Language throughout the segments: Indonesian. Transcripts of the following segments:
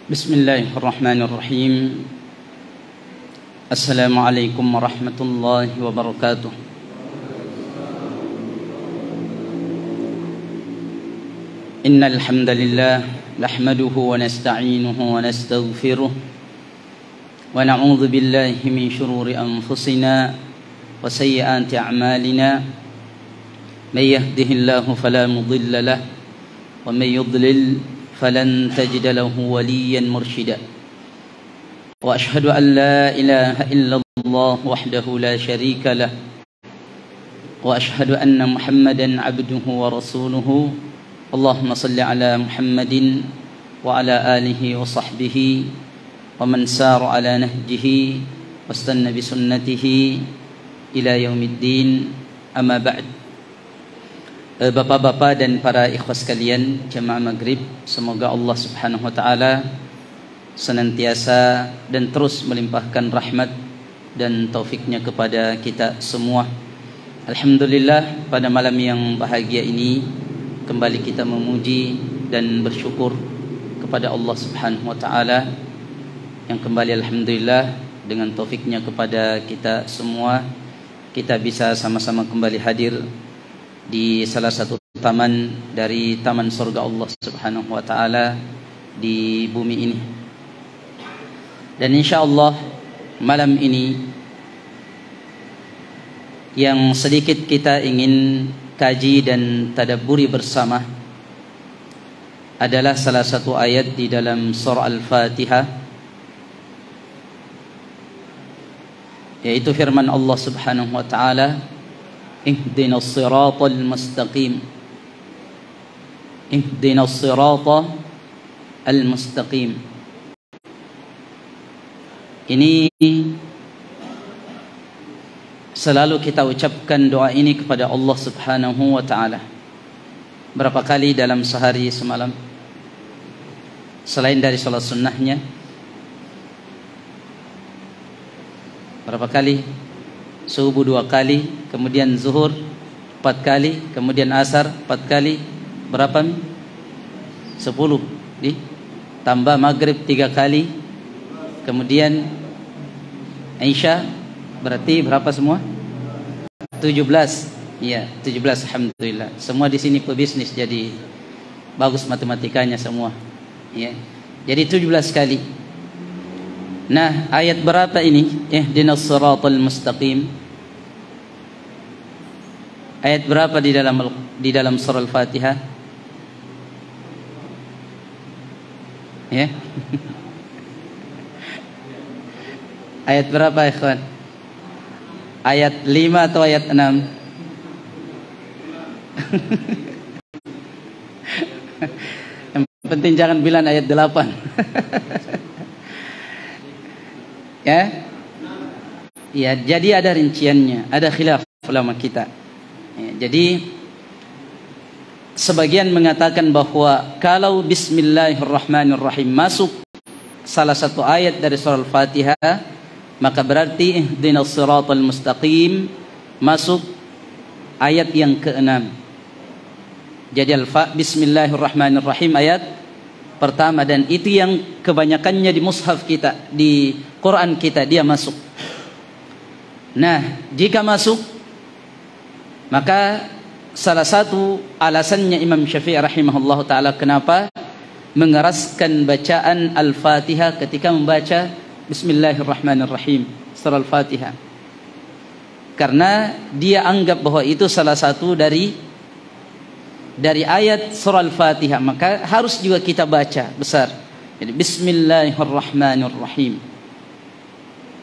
Bismillahirrahmanirrahim. Assalamualaikum warahmatullahi wabarakatuh. Innal hamdalillah nahmaduhu wa nasta'inuhu wa nastaghfiruh wa na'udzu billahi min shururi anfusina wa sayyiati a'malina. May yahdihillahu fala mudilla lahu wa may yudlil فلن تجد له وليا مرشدا وأشهد أن لا إله إلا الله وحده لا شريك له وأشهد أن محمدا عبده ورسوله اللهم صل على محمد وعلى آله وصحبه ومن سار على نهجه واستنى بسنته إلى يوم الدين أما بعد. Bapak-bapak dan para ikhwas sekalian jemaah maghrib, semoga Allah subhanahu wa ta'ala senantiasa dan terus melimpahkan rahmat dan taufiknya kepada kita semua. Alhamdulillah, pada malam yang bahagia ini kembali kita memuji dan bersyukur kepada Allah subhanahu wa ta'ala yang kembali alhamdulillah dengan taufiknya kepada kita semua, kita bisa sama-sama kembali hadir di salah satu taman dari taman surga Allah subhanahu wa ta'ala di bumi ini. Dan insyaallah malam ini yang sedikit kita ingin kaji dan tadabburi bersama adalah salah satu ayat di dalam surah Al-Fatihah, yaitu firman Allah subhanahu wa ta'ala, ihdinas siratal mustaqim. Ihdinas siratal mustaqim. Ini selalu kita ucapkan doa ini kepada Allah subhanahu wa ta'ala. Berapa kali dalam sehari semalam? Selain dari salat sunnahnya, berapa kali? Subuh 2 kali, kemudian zuhur 4 kali, kemudian asar 4 kali, berapa? 10. Tambah maghrib 3 kali, kemudian Isya, berarti berapa semua? 17. Iya, 17 alhamdulillah. Semua di sini pebisnis, jadi bagus matematikanya semua. Ya. Jadi 17 kali. Nah, ayat berapa ini? Ihdinas siratal mustaqim. Ayat berapa di dalam surah Al-Fatihah? Ya. Ayat berapa, ikhwan? Ayat 5 atau ayat 6? Yang penting jangan bilang ayat 8. Ya, ya, jadi ada rinciannya, ada khilaf ulama kita. Ya, jadi sebagian mengatakan bahwa kalau Bismillahirrahmanirrahim masuk salah satu ayat dari surah Al-Fatihah, maka berarti ihdinas siratal mustaqim masuk ayat yang ke-6. Jadi Bismillahirrahmanirrahim ayat pertama, dan itu yang kebanyakannya di mushaf kita, di Quran kita, dia masuk. Nah, jika masuk, maka salah satu alasannya Imam Syafi'i rahimahullah ta'ala kenapa mengeraskan bacaan Al-Fatihah ketika membaca Bismillahirrahmanirrahim surah Al-Fatihah, karena dia anggap bahwa itu salah satu dari ayat surah Al-Fatihah, maka harus juga kita baca besar. Jadi Bismillahirrahmanirrahim.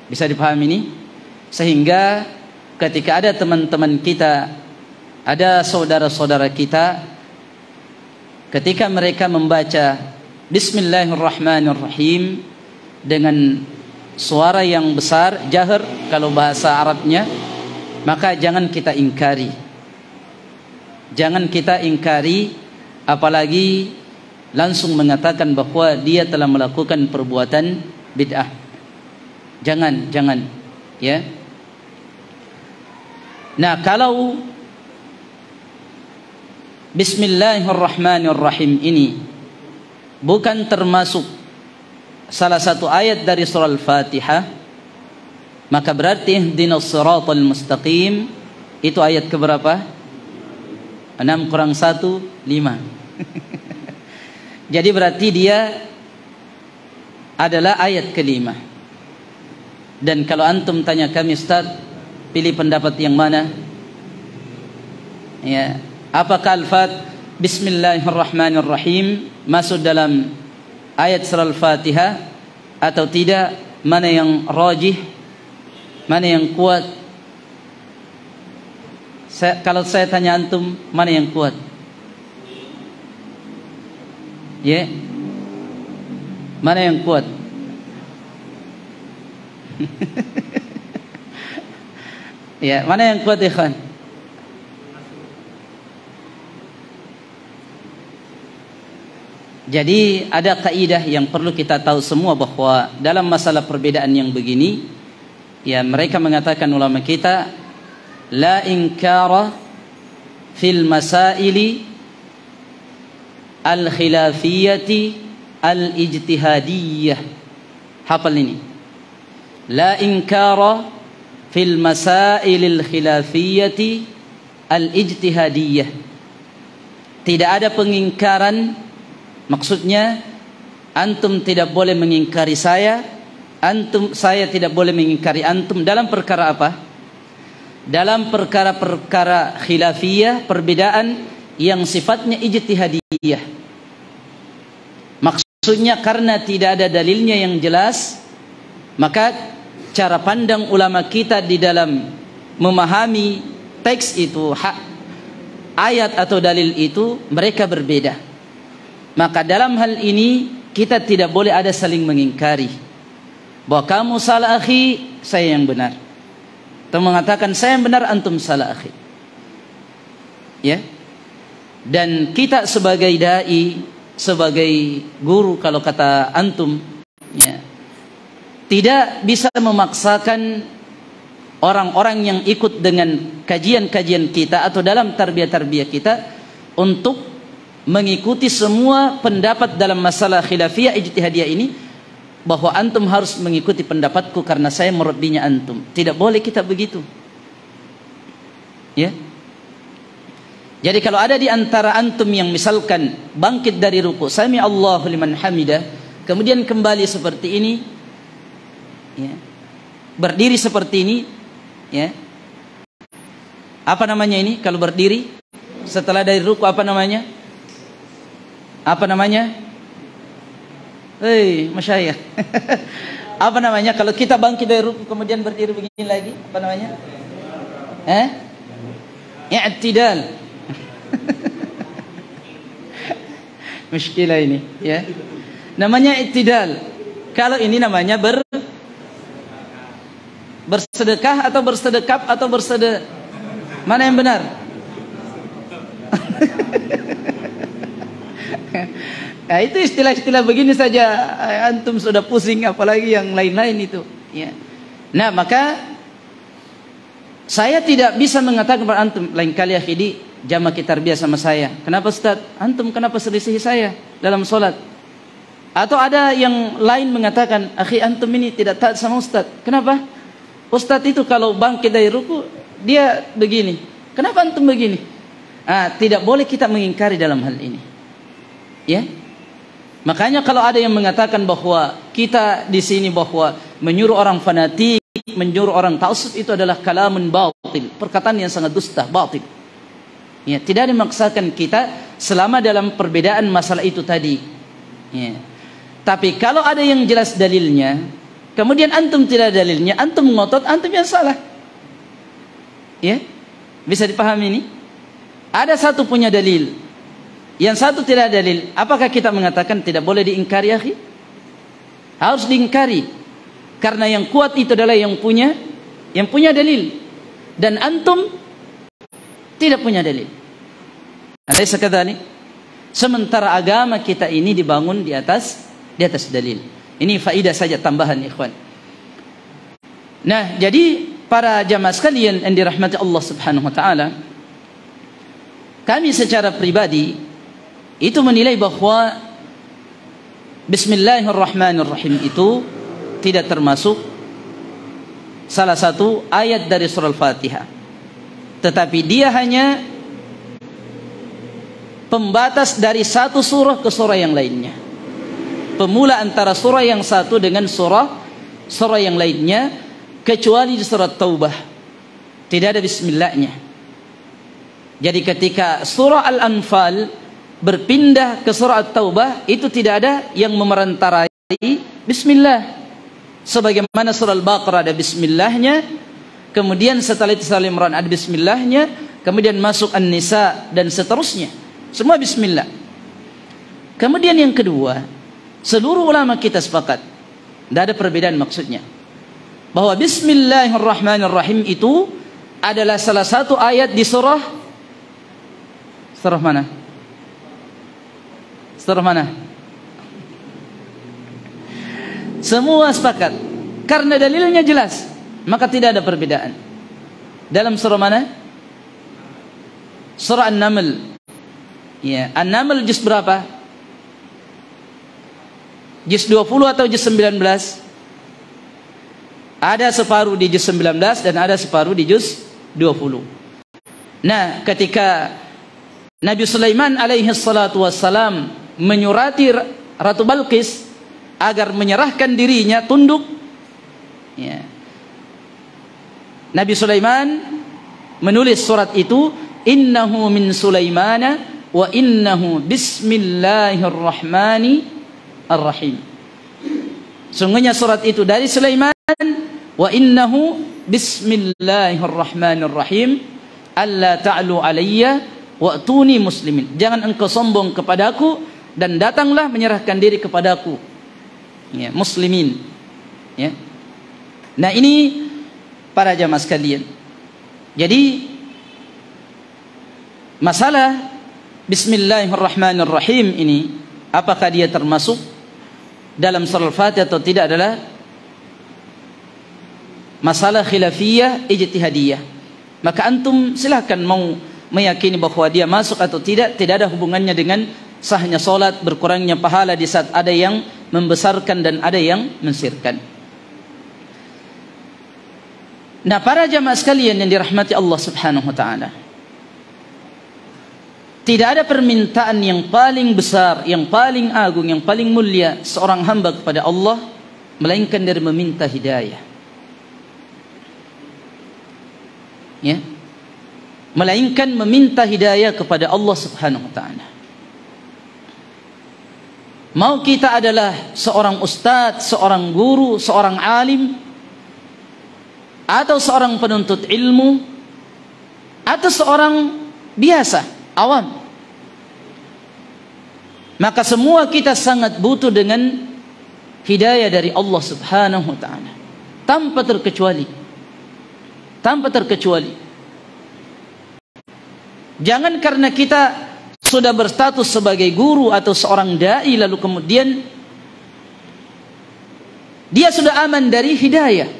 Bisa dipahami ini? Sehingga ketika ada teman-teman kita, ada saudara-saudara kita, ketika mereka membaca Bismillahirrahmanirrahim dengan suara yang besar, jahar kalau bahasa Arabnya, maka jangan kita ingkari. Jangan kita ingkari, apalagi langsung mengatakan bahwa dia telah melakukan perbuatan bid'ah. Jangan, ya. Nah, kalau Bismillahirrahmanirrahim ini bukan termasuk salah satu ayat dari surah Al-Fatihah, maka berarti ihdinas siratal mustaqim itu ayat keberapa? 6 kurang 1, 5. Jadi berarti dia adalah ayat kelima. Dan kalau antum tanya kami, Ustaz, pilih pendapat yang mana? Ya, apakah Bismillahirrahmanirrahim masuk dalam ayat surah Al-Fatihah atau tidak? Mana yang rajih? Mana yang kuat? Kalau saya tanya antum, mana yang kuat? Ya, mana yang kuat? Ya, mana yang kuat, ikhwan? Jadi ada kaidah yang perlu kita tahu semua, bahwa dalam masalah perbedaan yang begini, ya, mereka mengatakan ulama kita, la inkara fil masaili al-khilafiyati al-ijtihadiyah. Hafal ini. La inkara fil masaili al-khilafiyati al-ijtihadiyah. Tidak ada pengingkaran, maksudnya antum tidak boleh mengingkari saya, saya tidak boleh mengingkari antum dalam perkara apa? Dalam perkara-perkara khilafiyah, perbedaan yang sifatnya ijtihadiyah. Maksudnya karena tidak ada dalilnya yang jelas, maka cara pandang ulama kita di dalam memahami teks itu, ayat atau dalil itu, mereka berbeda. Maka dalam hal ini kita tidak boleh ada saling mengingkari, bahwa kamu salah akhi, saya yang benar, atau mengatakan saya yang benar, antum salah akhi. Ya. Dan kita sebagai dai, sebagai guru, kalau kata antum, ya, tidak bisa memaksakan orang-orang yang ikut dengan kajian-kajian kita atau dalam tarbiyah-tarbiyah kita untuk mengikuti semua pendapat dalam masalah khilafiyah ijtihadiyah ini, bahwa antum harus mengikuti pendapatku karena saya murabbinya antum. Tidak boleh kita begitu. Ya. Jadi kalau ada di antara antum yang misalkan bangkit dari ruku, sami Allahu liman hamidah, kemudian kembali seperti ini, ya, berdiri seperti ini, ya, apa namanya ini? Kalau berdiri setelah dari ruku, apa namanya? Apa namanya? Hei, masyayikh. Apa namanya kalau kita bangkit dari ruku kemudian berdiri begini lagi? Apa namanya? I'tidal. Muskilah ini, ya. Namanya i'tidal. Kalau ini namanya bersedekah atau bersedekap atau mana yang benar? Nah, itu istilah-istilah begini saja antum sudah pusing, apalagi yang lain-lain itu, ya. Nah, maka saya tidak bisa mengatakan kepada antum, lain kali akhidi jamaah tarbiyah sama saya. Kenapa Ustaz? Antum kenapa selisih saya dalam solat? Atau ada yang lain mengatakan, akhi antum ini tidak taat sama Ustaz. Kenapa? Ustaz itu kalau bangkit dari ruku dia begini. Kenapa antum begini? Tidak boleh kita mengingkari dalam hal ini. Ya. Makanya kalau ada yang mengatakan bahwa kita di sini bahwa menyuruh orang fanatik, menyuruh orang ta'assub itu adalah kalamun batil, perkataan yang sangat dusta, batil. Ya, tidak dimaksakan kita selama dalam perbedaan masalah itu tadi. Ya. Tapi kalau ada yang jelas dalilnya, kemudian antum tidak dalilnya, antum ngotot, antum yang salah. Ya, bisa dipahami ini? Ada satu punya dalil, yang satu tidak dalil. Apakah kita mengatakan tidak boleh diingkari, akhi? Harus diingkari, karena yang kuat itu adalah yang punya dalil, dan antum tidak punya dalil. Alaysa kadzalik? Sementara agama kita ini dibangun di atas dalil. Ini faedah saja tambahan, ikhwan. Nah, jadi para jamaah sekalian yang dirahmati Allah Subhanahu wa taala, kami secara pribadi itu menilai bahwa Bismillahirrahmanirrahim itu tidak termasuk salah satu ayat dari surah Al-Fatihah, tetapi dia hanya pembatas dari satu surah ke surah yang lainnya, pemula antara surah yang satu dengan surah yang lainnya, kecuali di surat Taubah tidak ada bismillahnya. Jadi ketika surah Al-Anfal berpindah ke surah At-Taubah, itu tidak ada yang memerantarai bismillah. Sebagaimana surah Al-Baqarah ada bismillahnya, kemudian setelah itu Al Imran ada bismillahnya, kemudian masuk An-Nisa dan seterusnya, semua bismillah. Kemudian yang kedua, seluruh ulama kita sepakat, tidak ada perbedaan maksudnya, bahwa Bismillahirrahmanirrahim itu adalah salah satu ayat di surah mana? Surah mana? Semua sepakat karena dalilnya jelas, maka tidak ada perbedaan. Dalam surah mana? Surah An-Naml. Ya, An-Naml juz berapa? Juz 20 atau juz 19? Ada separuh di juz 19 dan ada separuh di juz 20. Nah, ketika Nabi Sulaiman alaihi salatu wassalam menyurati Ratu Balqis agar menyerahkan dirinya tunduk, ya, Nabi Sulaiman menulis surat itu, innahu min Sulaimana wa innahu bismillahirrahmanirrahim. Sungguhnya surat itu dari Sulaiman, wa innahu bismillahirrahmanirrahim, alla ta'lu alayya wa'tuni muslimin. Jangan engkau sombong kepadaku dan datanglah menyerahkan diri kepadaku, ya, muslimin, ya. Nah, ini para jamaah sekalian. Jadi masalah Bismillahirrahmanirrahim ini, apakah dia termasuk dalam surah Al-Fatihah atau tidak, adalah masalah khilafiyah ijtihadiyah. Maka antum silahkan mau meyakini bahwa dia masuk atau tidak ada hubungannya dengan sahnya solat, berkurangnya pahala di saat ada yang membesarkan dan ada yang mensirkan. Nah, para jamaah sekalian yang dirahmati Allah Subhanahu wa taala, tidak ada permintaan yang paling besar, yang paling agung, yang paling mulia seorang hamba kepada Allah melainkan dari meminta hidayah. Ya. Melainkan meminta hidayah kepada Allah Subhanahu wa taala. Mau kita adalah seorang ustadz, seorang guru, seorang alim, atau seorang penuntut ilmu, atau seorang biasa, awam, maka semua kita sangat butuh dengan hidayah dari Allah Subhanahu wa taala, tanpa terkecuali. Tanpa terkecuali. Jangan karena kita sudah berstatus sebagai guru atau seorang dai lalu kemudian dia sudah aman dari hidayah,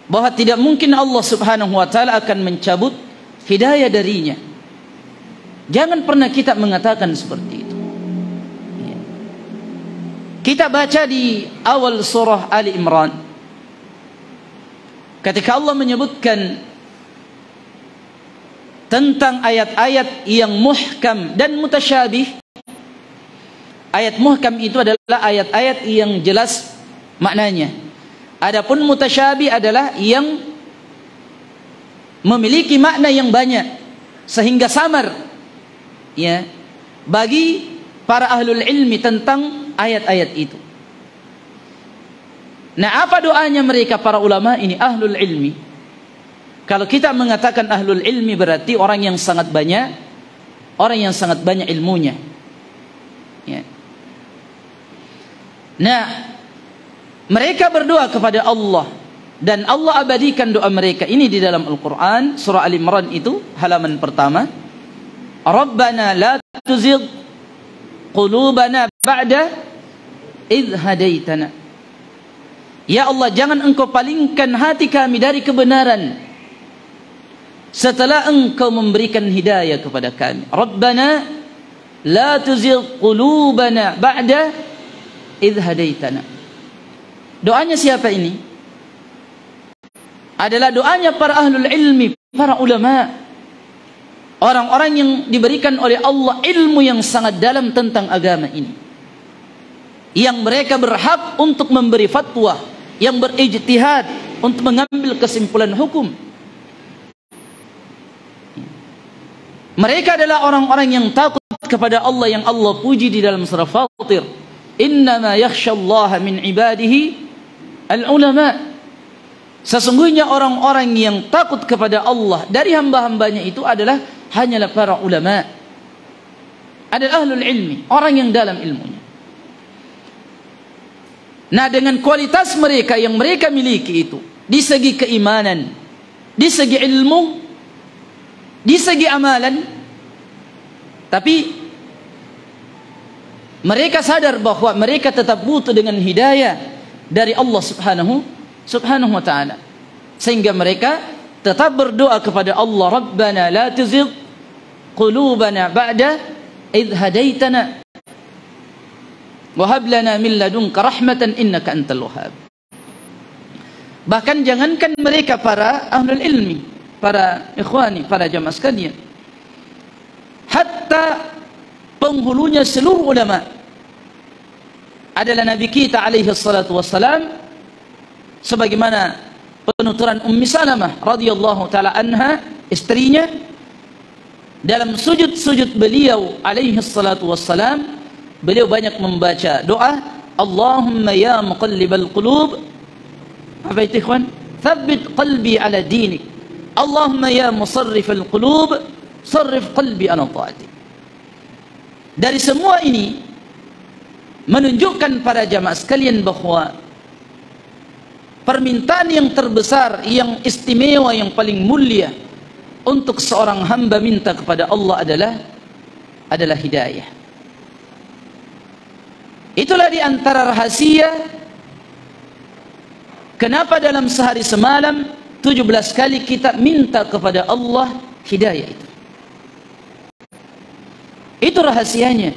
bahwa tidak mungkin Allah Subhanahu wa taala akan mencabut hidayah darinya. Jangan pernah kita mengatakan seperti itu. Kita baca di awal surah Ali Imran, ketika Allah menyebutkan tentang ayat-ayat yang muhkam dan mutasyabih. Ayat muhkam itu adalah ayat-ayat yang jelas maknanya. Adapun mutasyabih adalah yang memiliki makna yang banyak sehingga samar, ya, bagi para ahlul ilmi tentang ayat-ayat itu. Nah, apa doanya mereka para ulama ini, ahlul ilmi? Kalau kita mengatakan ahlul ilmi berarti orang yang sangat banyak, orang yang sangat banyak ilmunya, ya. Nah, mereka berdoa kepada Allah dan Allah abadikan doa mereka ini di dalam Al-Quran. Surah Al-Imran itu halaman pertama, Rabbana la tuzigh qulubana ba'da idh hadaitana. Ya Allah, jangan engkau palingkan hati kami dari kebenaran setelah engkau memberikan hidayah kepada kami. Rabbana la tuzigh qulubana ba'da idh hadaitana. Doanya siapa ini? Adalah doanya para ahlul ilmi, para ulama. Orang-orang yang diberikan oleh Allah ilmu yang sangat dalam tentang agama ini. Yang mereka berhak untuk memberi fatwa, yang berijtihad untuk mengambil kesimpulan hukum. Mereka adalah orang-orang yang takut kepada Allah, yang Allah puji di dalam surah Fatir. Innama yakhshallaha min ibadihi al-ulama. Sesungguhnya orang-orang yang takut kepada Allah dari hamba-hambanya itu adalah hanyalah para ulama. Adalah ahlul ilmi, orang yang dalam ilmunya. Nah, dengan kualitas mereka yang mereka miliki itu, di segi keimanan, di segi ilmu, di segi amalan, tapi mereka sadar bahwa mereka tetap butuh dengan hidayah dari Allah subhanahu wa ta'ala, sehingga mereka tetap berdoa kepada Allah, Rabbana la tuzigh qulubana ba'da idh hadaitana wa hab lana min ladunka rahmatan innaka antal wahhab. Bahkan jangankan mereka para ahlul ilmi, para ikhwani, para jamaah sekalian, hatta penghulunya seluruh ulama adalah Nabi kita alaihi salatu wassalam, sebagaimana penuturan Ummi Salamah radhiyallahu taala anha, istrinya, dalam sujud-sujud beliau alaihi salatu wassalam, beliau banyak membaca doa, Allahumma ya muqallibal qulub, apa itu ikhwan? Thabbit qalbi ala dinik. Allahumma ya musarrifal qulub, sarrif qalbi ala ta'atik. Dari semua ini menunjukkan para jamaah sekalian bahwa permintaan yang terbesar, yang istimewa, yang paling mulia untuk seorang hamba minta kepada Allah adalah hidayah. Itulah di antara rahasia kenapa dalam sehari semalam 17 kali kita minta kepada Allah hidayah itu. Itu rahasianya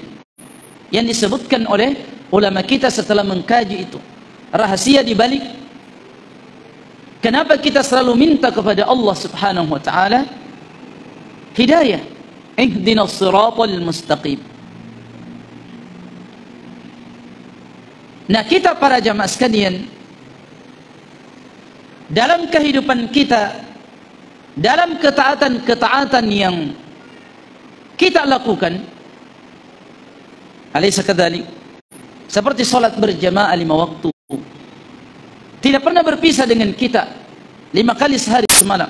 yang disebutkan oleh ulama kita setelah mengkaji itu. Rahasia di balik kenapa kita selalu minta kepada Allah subhanahu wa ta'ala hidayah. Ihdinas siratal mustaqim. Nah, kita para jamaah sekalian, dalam kehidupan kita, dalam ketaatan-ketaatan yang kita lakukan, alaysa kadzalik, seperti salat berjamaah 5 waktu, tidak pernah berpisah dengan kita 5 kali sehari semalam.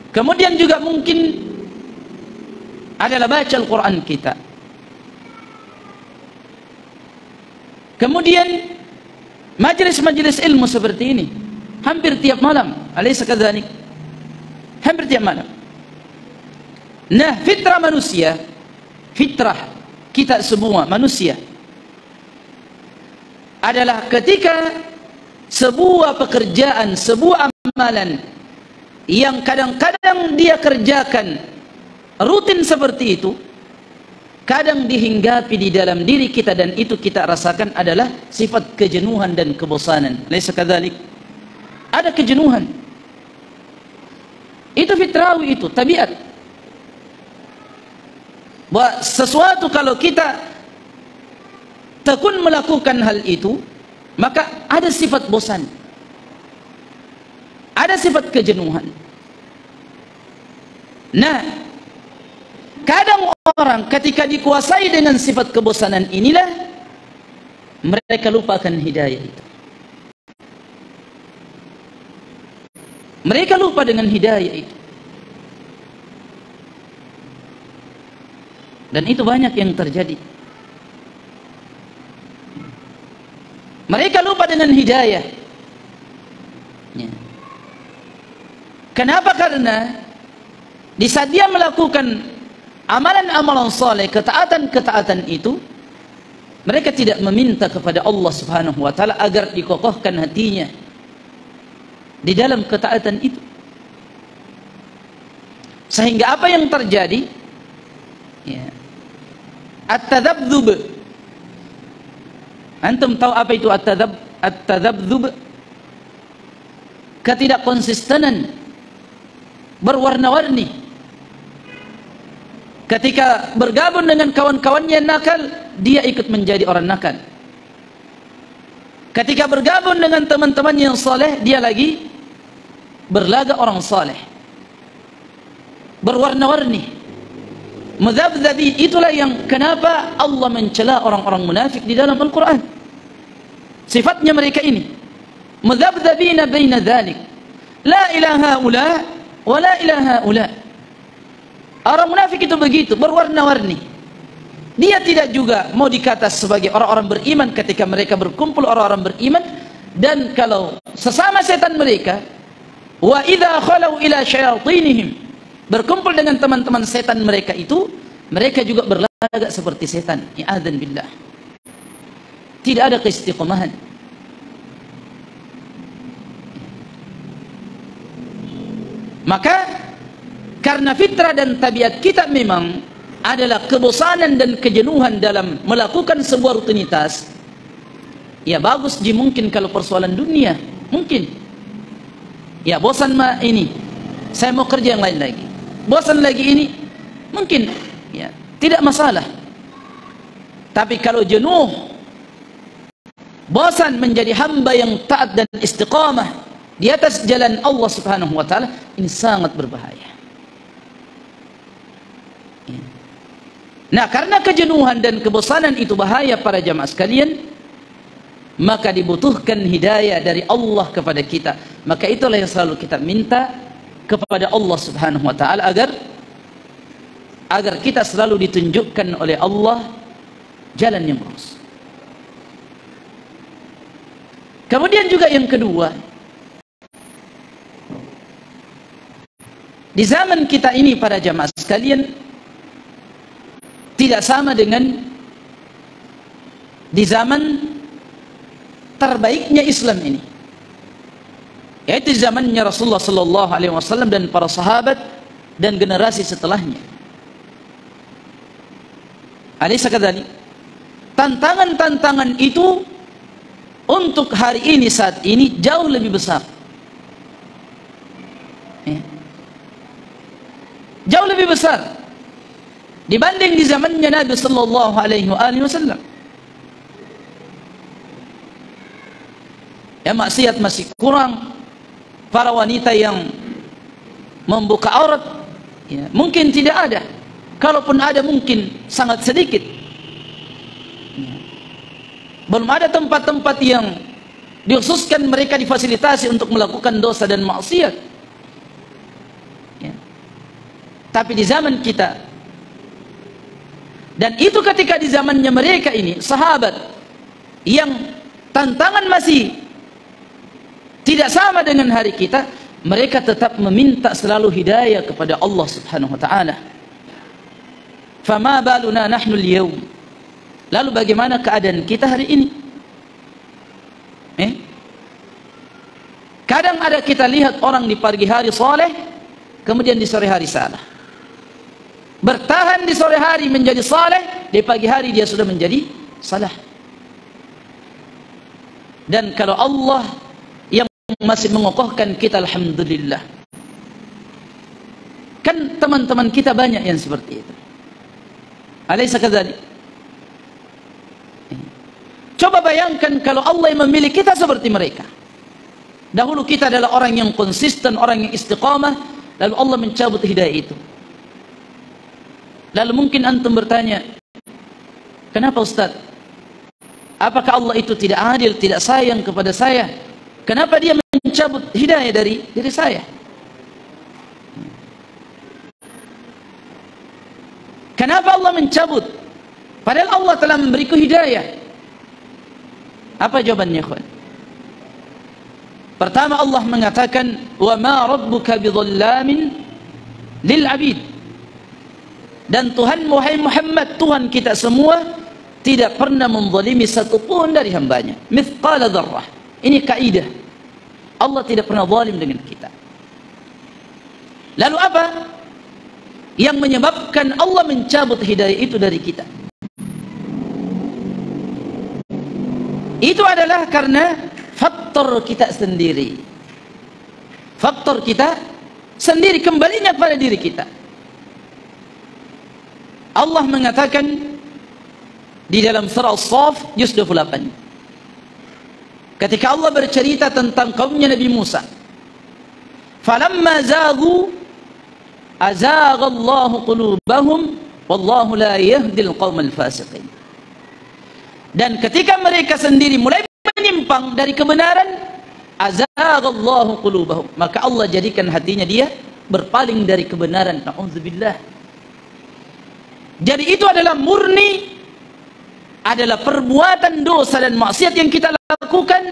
Kemudian juga mungkin adalah baca Al-Quran kita. Kemudian majelis-majelis ilmu seperti ini hampir tiap malam, alaysa kadzalik, hampir tiap malam. Nah, fitrah manusia, fitrah kita semua manusia adalah ketika sebuah pekerjaan, sebuah amalan yang kadang-kadang dia kerjakan rutin seperti itu, kadang dihinggapi di dalam diri kita, dan itu kita rasakan adalah sifat kejenuhan dan kebosanan. Laisa kadzalik, ada kejenuhan. Itu fitrawi, itu tabiat. Bahwa sesuatu kalau kita tekun melakukan hal itu, maka ada sifat bosan, ada sifat kejenuhan. Nah, kadang orang ketika dikuasai dengan sifat kebosanan inilah mereka lupakan hidayah itu. Mereka lupa dengan hidayah itu. Dan itu banyak yang terjadi. Mereka lupa dengan hidayah. Ya. Kenapa? Karena di saat dia melakukan amalan-amalan saleh, ketaatan-ketaatan itu, mereka tidak meminta kepada Allah subhanahu wa ta'ala agar dikokohkan hatinya di dalam ketaatan itu. Sehingga apa yang terjadi? Ya, at-tadzabdzub. Antum tahu apa itu at-tadzabdzub? Ketidakkonsistenan, berwarna-warni. Ketika bergabung dengan kawan-kawannya nakal, dia ikut menjadi orang nakal. Ketika bergabung dengan teman-teman yang saleh, dia lagi berlagak orang saleh. Berwarna-warni. Mudzabdzabi, itulah yang kenapa Allah mencela orang-orang munafik di dalam Al-Quran. Sifatnya mereka ini. Mudzabdzabina baina dzalik. La ilaha ula wa la ilaha ula. Orang munafik itu begitu, berwarna-warni. Dia tidak juga mau dikata sebagai orang-orang beriman ketika mereka berkumpul orang-orang beriman, dan kalau sesama setan mereka, wa idza khalau ila syayatinihim, berkumpul dengan teman-teman setan mereka itu, mereka juga berlagak seperti setan. I'adzan billah. Tidak ada keistiqomahan. Maka karena fitrah dan tabiat kita memang adalah kebosanan dan kejenuhan dalam melakukan sebuah rutinitas, ya bagus mungkin kalau persoalan dunia, mungkin ya bosan mah ini, saya mau kerja yang lain lagi. Bosan lagi ini, mungkin ya tidak masalah. Tapi kalau jenuh, bosan menjadi hamba yang taat dan istiqamah di atas jalan Allah Subhanahu wa taala, ini sangat berbahaya. Nah, karena kejenuhan dan kebosanan itu bahaya para jamaah sekalian, maka dibutuhkan hidayah dari Allah kepada kita. Maka itulah yang selalu kita minta kepada Allah Subhanahu wa taala agar kita selalu ditunjukkan oleh Allah jalan yang lurus. Kemudian juga yang kedua, di zaman kita ini para jamaah sekalian tidak sama dengan di zaman terbaiknya Islam ini, yaitu zamannya Rasulullah sallallahu alaihi wasallam dan para sahabat dan generasi setelahnya. Alaysa kadzalik? Tantangan-tantangan itu untuk hari ini, saat ini jauh lebih besar. Jauh lebih besar dibanding di zamannya Nabi sallallahu alaihi wasallam. Ya, maksiat masih kurang, para wanita yang membuka aurat ya, mungkin tidak ada, kalaupun ada mungkin sangat sedikit. Belum ada tempat-tempat yang dikhususkan mereka difasilitasi untuk melakukan dosa dan maksiat ya. Tapi di zaman kita, dan itu ketika di zamannya mereka ini, sahabat yang tantangan masih tidak sama dengan hari kita, mereka tetap meminta selalu hidayah kepada Allah Subhanahu wa taala. Fama baluna nahnu al-yawm? Lalu bagaimana keadaan kita hari ini? Kadang ada kita lihat orang di pagi hari soleh, kemudian di sore hari salah. Bertahan di sore hari menjadi saleh, di pagi hari dia sudah menjadi salah. Dan kalau Allah yang masih mengokohkan kita, alhamdulillah. Kan teman-teman kita banyak yang seperti itu. Alaysa kadzalik? Coba bayangkan kalau Allah yang memilih kita seperti mereka. Dahulu kita adalah orang yang konsisten, orang yang istiqamah, lalu Allah mencabut hidayah itu. Lalu mungkin antum bertanya, kenapa Ustaz? Apakah Allah itu tidak adil, tidak sayang kepada saya? Kenapa dia mencabut hidayah dari saya? Kenapa Allah mencabut? Padahal Allah telah memberiku hidayah. Apa jawabannya, kawan? Pertama, Allah mengatakan, wa ma rabbuka bidhallamin lil abid. Dan Tuhan Muhammad, Tuhan kita semua, tidak pernah menzalimi satu pun dari hambanya. Mithqala dzarrah. Ini kaidah. Allah tidak pernah zalim dengan kita. Lalu apa yang menyebabkan Allah mencabut hidayah itu dari kita? Itu adalah karena faktor kita sendiri. Faktor kita sendiri, kembalinya pada diri kita. Allah mengatakan di dalam surah As-Saff juz 28, ketika Allah bercerita tentang kaumnya Nabi Musa, falamma zaghu azagha Allahu qulubahum wallahu la yahdil qaumal fasiqin. Dan ketika mereka sendiri mulai menyimpang dari kebenaran, azagha Allahu qulubahum, maka Allah jadikan hatinya dia berpaling dari kebenaran. Na'udzubillah. Jadi itu adalah murni, adalah perbuatan dosa dan maksiat yang kita lakukan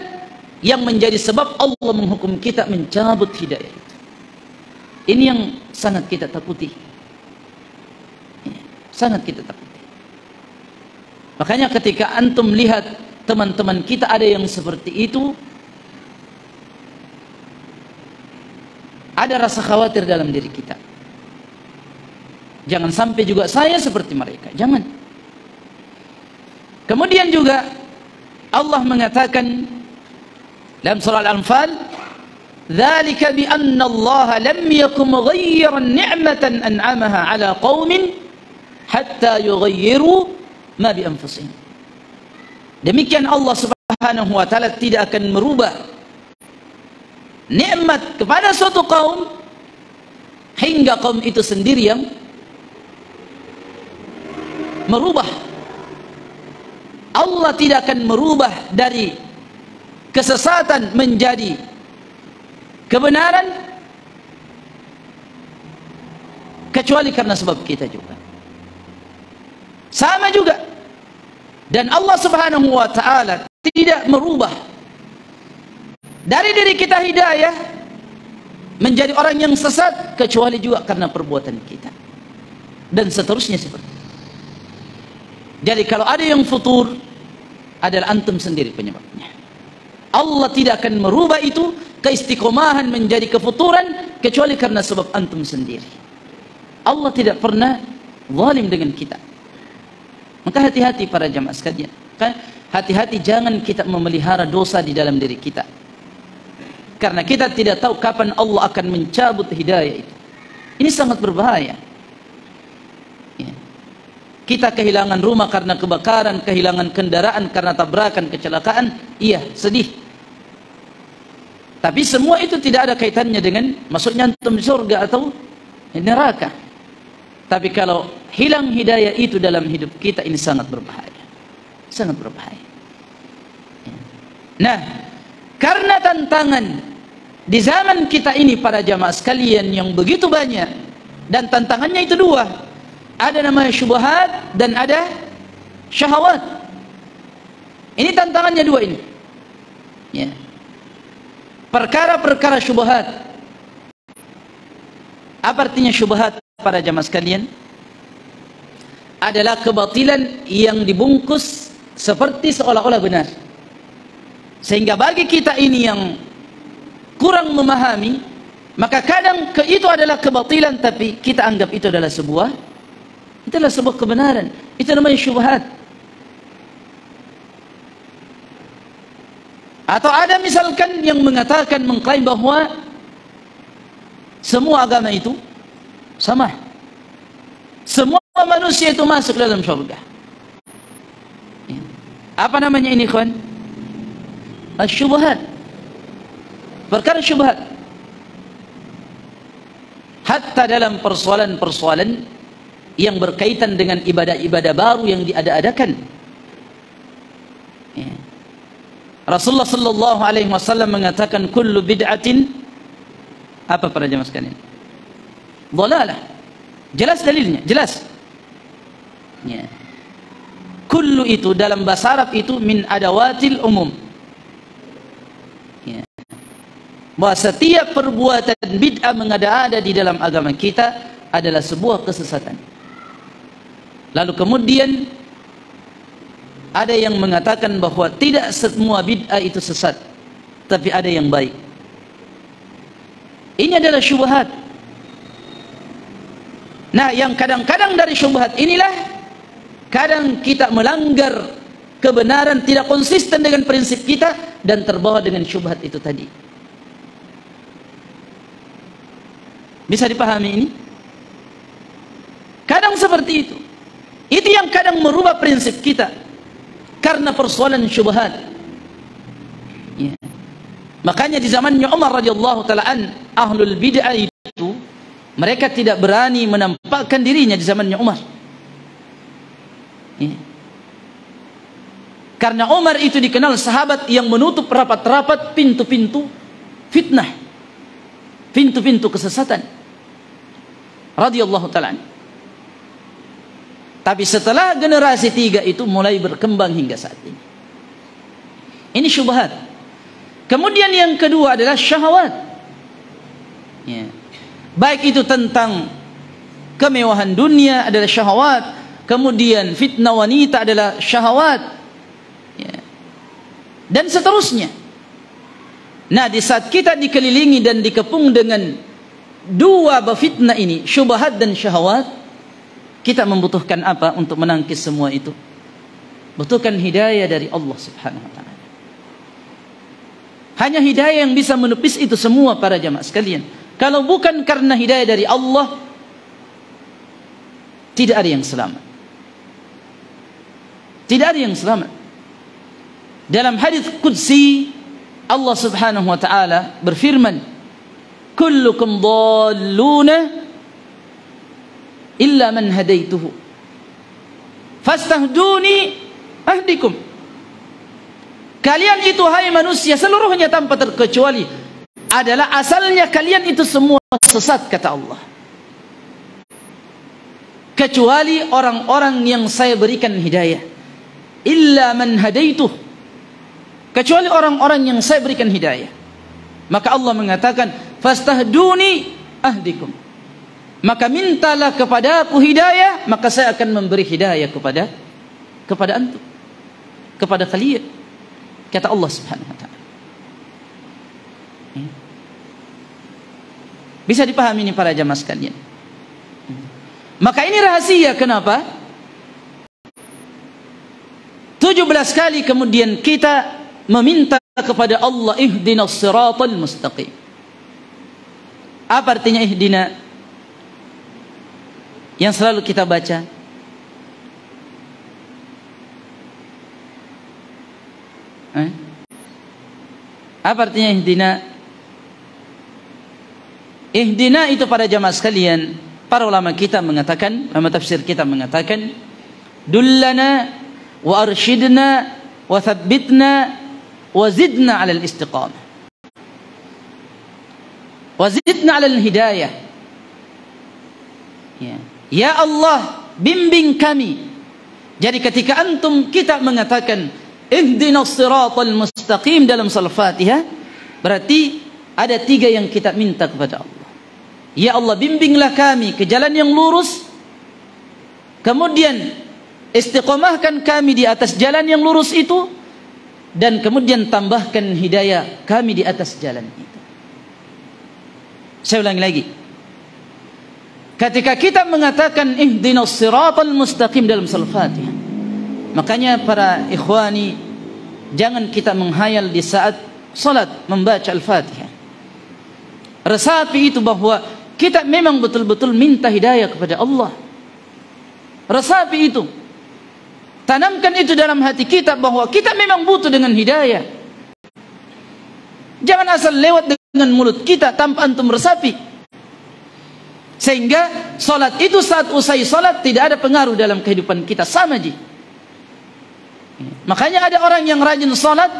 yang menjadi sebab Allah menghukum kita mencabut hidayah itu. Ini yang sangat kita takuti. Sangat kita takuti. Makanya ketika antum lihat teman-teman kita ada yang seperti itu, ada rasa khawatir dalam diri kita. Jangan sampai juga saya seperti mereka. Jangan. Kemudian juga Allah mengatakan dalam surah Al-Anfal, "Dzalika bi anna Allah lam yakum mughayyiran ni'matan an'amaha 'ala qaumin hatta yughayyiru ma bi anfusihim." Demikian Allah Subhanahu wa taala tidak akan merubah nikmat kepada suatu kaum hingga kaum itu sendiri yang merubah. Allah tidak akan merubah dari kesesatan menjadi kebenaran kecuali karena sebab kita juga. Sama juga. Dan Allah Subhanahu wa taala tidak merubah dari diri kita hidayah menjadi orang yang sesat kecuali juga karena perbuatan kita. Dan seterusnya seperti itu. Jadi kalau ada yang futur, adalah antum sendiri penyebabnya. Allah tidak akan merubah itu keistiqomahan menjadi kefuturan kecuali karena sebab antum sendiri. Allah tidak pernah zalim dengan kita. Maka hati-hati para jamaah sekalian. Hati-hati jangan kita memelihara dosa di dalam diri kita. Karena kita tidak tahu kapan Allah akan mencabut hidayah itu. Ini sangat berbahaya. Kita kehilangan rumah karena kebakaran, kehilangan kendaraan karena tabrakan, kecelakaan, iya, sedih. Tapi semua itu tidak ada kaitannya dengan masuknya antum di surga atau neraka. Tapi kalau hilang hidayah itu dalam hidup kita, ini sangat berbahaya. Sangat berbahaya. Nah, karena tantangan di zaman kita ini para jamaah sekalian yang begitu banyak, dan tantangannya itu dua. Ada namanya syubhat dan ada syahwat. Ini tantangannya dua ini. Ya. Perkara-perkara syubhat. Apa artinya syubhat para jamaah sekalian? Adalah kebatilan yang dibungkus seperti seolah-olah benar. Sehingga bagi kita ini yang kurang memahami, maka kadang itu adalah kebatilan tapi kita anggap itu adalah sebuah kebenaran. Itu namanya syubhat. Atau ada misalkan yang mengatakan, mengklaim bahwa semua agama itu sama. Semua manusia itu masuk dalam surga. Apa namanya ini, kawan? Syubhat. Perkara syubhat. Hatta dalam persoalan-persoalan yang berkaitan dengan ibadah-ibadah baru yang diada-adakan. Ya. Rasulullah sallallahu alaihi wasallam mengatakan kullu bid'atin, apa para jemaah sekalian? Dhalalah. Jelas dalilnya, jelas. Ya. Kullu itu dalam bahasa Arab itu min adawatil umum. Ya. Bahwa setiap perbuatan bid'ah mengada-ada di dalam agama kita adalah sebuah kesesatan. Lalu kemudian ada yang mengatakan bahwa tidak semua bid'ah itu sesat, tapi ada yang baik. Ini adalah syubhat. Nah, yang kadang-kadang dari syubhat inilah kadang kita melanggar kebenaran, tidak konsisten dengan prinsip kita, dan terbawa dengan syubhat itu tadi. Bisa dipahami ini? Kadang seperti itu. Itu yang kadang merubah prinsip kita karena persoalan syubhat. Ya. Makanya di zamannya Umar radhiyallahu taala ahlul bid'ah itu mereka tidak berani menampakkan dirinya di zamannya Umar. Ya. Karena Umar itu dikenal sahabat yang menutup rapat-rapat pintu-pintu fitnah, pintu-pintu kesesatan. Radhiyallahu taala. Tapi setelah generasi 3 itu mulai berkembang hingga saat ini. Ini syubhat. Kemudian yang kedua adalah syahwat. Ya. Baik itu tentang kemewahan dunia adalah syahwat, kemudian fitnah wanita adalah syahwat, ya. Dan seterusnya. Nah, di saat kita dikelilingi dan dikepung dengan dua fitnah ini, syubhat dan syahwat, kita membutuhkan apa untuk menangkis semua itu? Butuhkan hidayah dari Allah Subhanahu wa taala. Hanya hidayah yang bisa menepis itu semua para jamaah sekalian. Kalau bukan karena hidayah dari Allah, tidak ada yang selamat. Tidak ada yang selamat. Dalam hadis qudsi Allah Subhanahu wa taala berfirman, "Kullukum dhalluna illa man hadaituhu fastahduni ahdikum." Kalian itu hai manusia seluruhnya tanpa terkecuali adalah asalnya kalian itu semua sesat, kata Allah, kecuali orang-orang yang saya berikan hidayah. Illa man hadaituh, kecuali orang-orang yang saya berikan hidayah. Maka Allah mengatakan fastahduni ahdikum, maka mintalah kepadaku hidayah, maka saya akan memberi hidayah kepada antum, kepada kalian, kata Allah Subhanahu wa taala. Bisa dipahami ini para jamaah sekalian. Maka ini rahasia kenapa 17 kali kemudian kita meminta kepada Allah ihdinas siratal mustaqim. Apa artinya ihdina? Yang selalu kita baca. Apa artinya ihdina? Ihdina itu para jamaah sekalian, para ulama kita mengatakan, ulama tafsir kita mengatakan, dullana wa arshidna wa thabbitna wa zidna 'ala al-istiqamah. Wa zidna 'ala al-hidayah. Ya Allah, bimbing kami. Jadi ketika antum kita mengatakan ihdinas siratal mustaqim dalam surah Fatihah, berarti ada 3 yang kita minta kepada Allah. Ya Allah, bimbinglah kami ke jalan yang lurus. Kemudian istiqomahkan kami di atas jalan yang lurus itu, dan kemudian tambahkan hidayah kami di atas jalan itu. Saya ulangi lagi. Ketika kita mengatakan ihdinas siratal mustaqim dalam surah Fatihah, makanya para ikhwani, jangan kita menghayal di saat salat membaca Al-Fatihah. Resapi itu bahwa kita memang betul-betul minta hidayah kepada Allah. Resapi itu, tanamkan itu dalam hati kita bahwa kita memang butuh dengan hidayah. Jangan asal lewat dengan mulut kita tanpa antum resapi, sehingga salat itu saat usai salat tidak ada pengaruh dalam kehidupan kita sama ji. Makanya ada orang yang rajin salat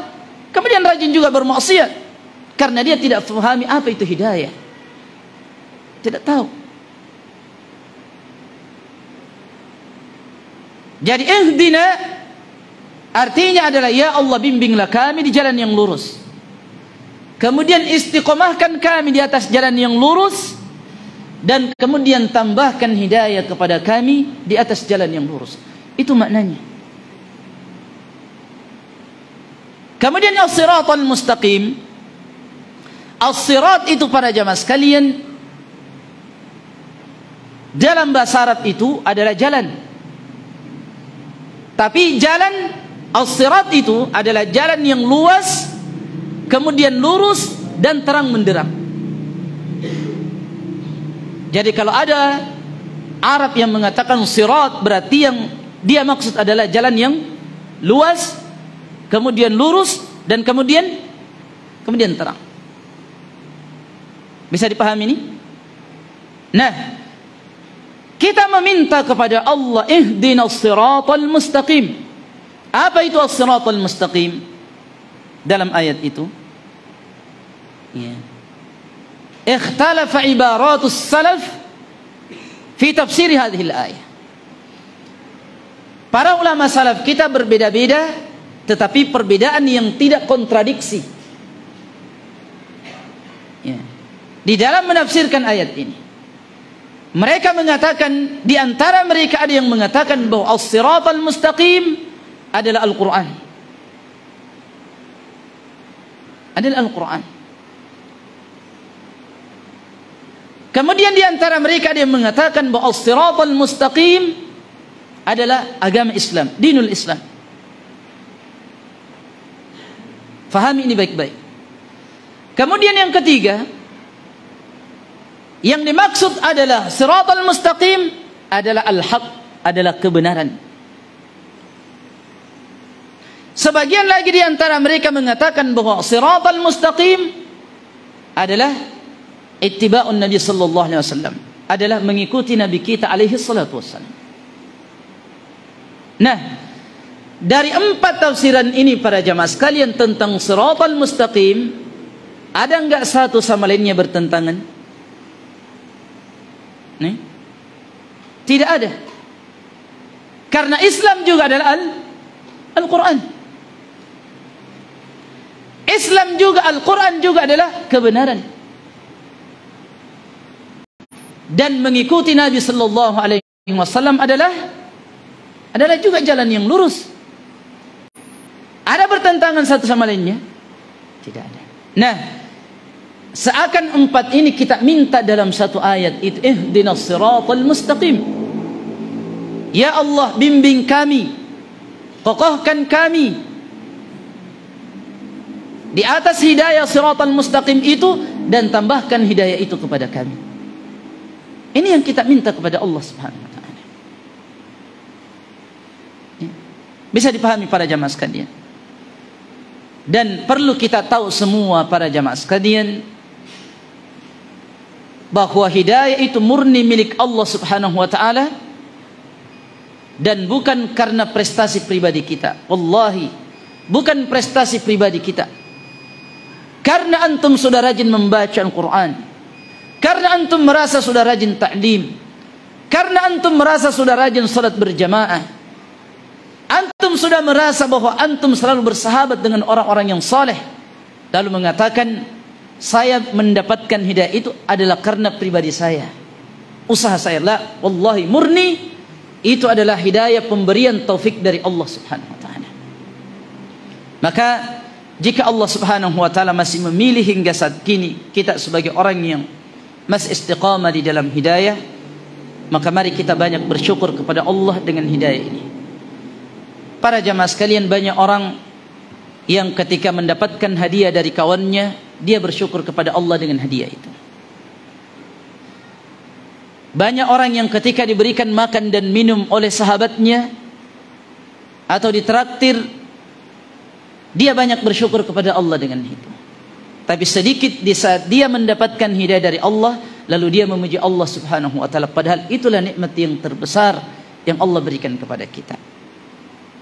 kemudian rajin juga bermaksiat karena dia tidak memahami apa itu hidayah. Tidak tahu. Jadi ihdina artinya adalah ya Allah, bimbinglah kami di jalan yang lurus. Kemudian istiqomahkan kami di atas jalan yang lurus, dan kemudian tambahkan hidayah kepada kami di atas jalan yang lurus. Itu maknanya. Kemudian as-siratal mustaqim. As-sirat itu para jamaah sekalian, dalam bahasa Arab itu adalah jalan. Tapi jalan As-sirat itu adalah jalan yang luas, kemudian lurus dan terang menderang. Jadi kalau ada Arab yang mengatakan sirat, berarti yang dia maksud adalah jalan yang luas, kemudian lurus, dan kemudian terang. Bisa dipahami ini? Nah, kita meminta kepada Allah, ihdinas siratal mustaqim. Apa itu as-siratal mustaqim? Dalam ayat itu, ya, ikhtalafa ibaratus salaf fi tafsir hadhihi al-ayah. Para ulama salaf kita berbeda-beda, tetapi perbedaan yang tidak kontradiksi, ya, di dalam menafsirkan ayat ini. Mereka mengatakan, di antara mereka ada yang mengatakan bahwa as-siratal mustaqim adalah Al-Quran. Adalah Al-Quran. Kemudian di antara mereka ada yang mengatakan bahwa as-siratal mustaqim adalah agama Islam, dinul Islam. Fahami ini baik-baik. Kemudian yang ketiga, yang dimaksud adalah siratal mustaqim adalah al-haq, adalah kebenaran. Sebagian lagi di antara mereka mengatakan bahwa siratal mustaqim adalah ittiba'un Nabi sallallahu alaihi wasallam, adalah mengikuti Nabi kita alaihi salatu wassalam. Nah, dari empat tafsiran ini para jamaah sekalian tentang siratal mustaqim, ada enggak satu sama lainnya bertentangan? Nih, tidak ada. Karena Islam juga adalah Al-Quran. Islam juga, Al-Quran juga adalah kebenaran. Dan mengikuti Nabi sallallahu alaihi wasallam adalah juga jalan yang lurus. Ada bertentangan satu sama lainnya? Tidak ada. Nah, seakan empat ini kita minta dalam satu ayat itu, ihdinas siratal mustaqim. Ya Allah, bimbing kami, kokohkan kami di atas hidayah siratal mustaqim itu, dan tambahkan hidayah itu kepada kami. Ini yang kita minta kepada Allah Subhanahu wa taala. Bisa dipahami para jamaah sekalian. Dan perlu kita tahu semua para jamaah sekalian bahwa hidayah itu murni milik Allah Subhanahu wa taala, dan bukan karena prestasi pribadi kita. Wallahi, bukan prestasi pribadi kita. Karena antum sudah rajin membaca Al-Quran, karena antum merasa sudah rajin ta'lim, karena antum merasa sudah rajin salat berjamaah, antum sudah merasa bahwa antum selalu bersahabat dengan orang-orang yang saleh, lalu mengatakan, saya mendapatkan hidayah itu adalah karena pribadi saya, usaha saya. La, wallahi murni itu adalah hidayah pemberian taufik dari Allah Subhanahu wa taala. Maka jika Allah Subhanahu wa taala masih memilih hingga saat kini kita sebagai orang yang masih istiqamah di dalam hidayah, maka mari kita banyak bersyukur kepada Allah dengan hidayah ini. Para jamaah sekalian, banyak orang yang ketika mendapatkan hadiah dari kawannya, dia bersyukur kepada Allah dengan hadiah itu. Banyak orang yang ketika diberikan makan dan minum oleh sahabatnya atau ditraktir, dia banyak bersyukur kepada Allah dengan itu. Tapi sedikit di saat dia mendapatkan hidayah dari Allah, lalu dia memuji Allah Subhanahu wa taala, padahal itulah nikmat yang terbesar yang Allah berikan kepada kita.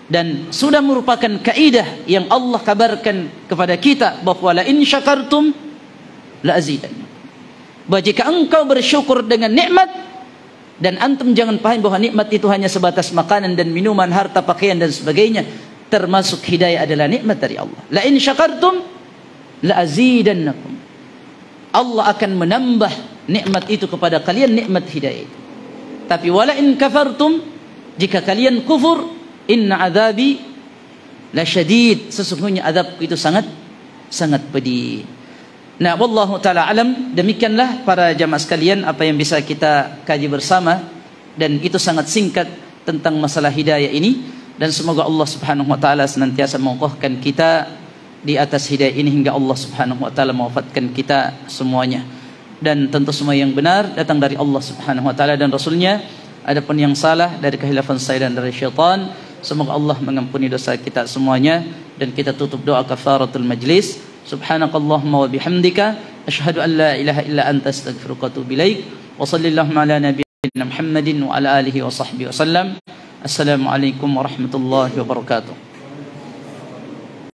Dan sudah merupakan kaidah yang Allah kabarkan kepada kita bahwa la in syakartum la azidannakum. Bahwa jika engkau bersyukur dengan nikmat, dan antum jangan paham bahwa nikmat itu hanya sebatas makanan dan minuman, harta, pakaian dan sebagainya. Termasuk hidayah adalah nikmat dari Allah. La in syakartum la azidannakum. Allah akan menambah nikmat itu kepada kalian, nikmat hidayah itu. Tapi wala in kafartum, jika kalian kufur, inna azabi la syadid, sesungguhnya azabku itu sangat pedih. Nah, wallahu taala alam, demikianlah para jamaah sekalian apa yang bisa kita kaji bersama, dan itu sangat singkat tentang masalah hidayah ini. dan semoga Allah Subhanahu wa taala senantiasa mengokohkan kita di atas hidayah ini hingga Allah Subhanahu wa taala mewafatkan kita semuanya. Dan tentu semua yang benar datang dari Allah Subhanahu wa taala dan Rasulnya. Adapun yang salah dari kehilafan saya dan dari syaitan, semoga Allah mengampuni dosa kita semuanya. Dan kita tutup doa kafaratul majlis. Subhanakallahumma wa bihamdika asyhadu an la ilaha illa anta astaghfiruka wa atubu ilaik. Wa sallallahu ala nabiyyina Muhammadin wa ala alihi wa sahbihi wasallam. Assalamualaikum warahmatullahi wabarakatuh.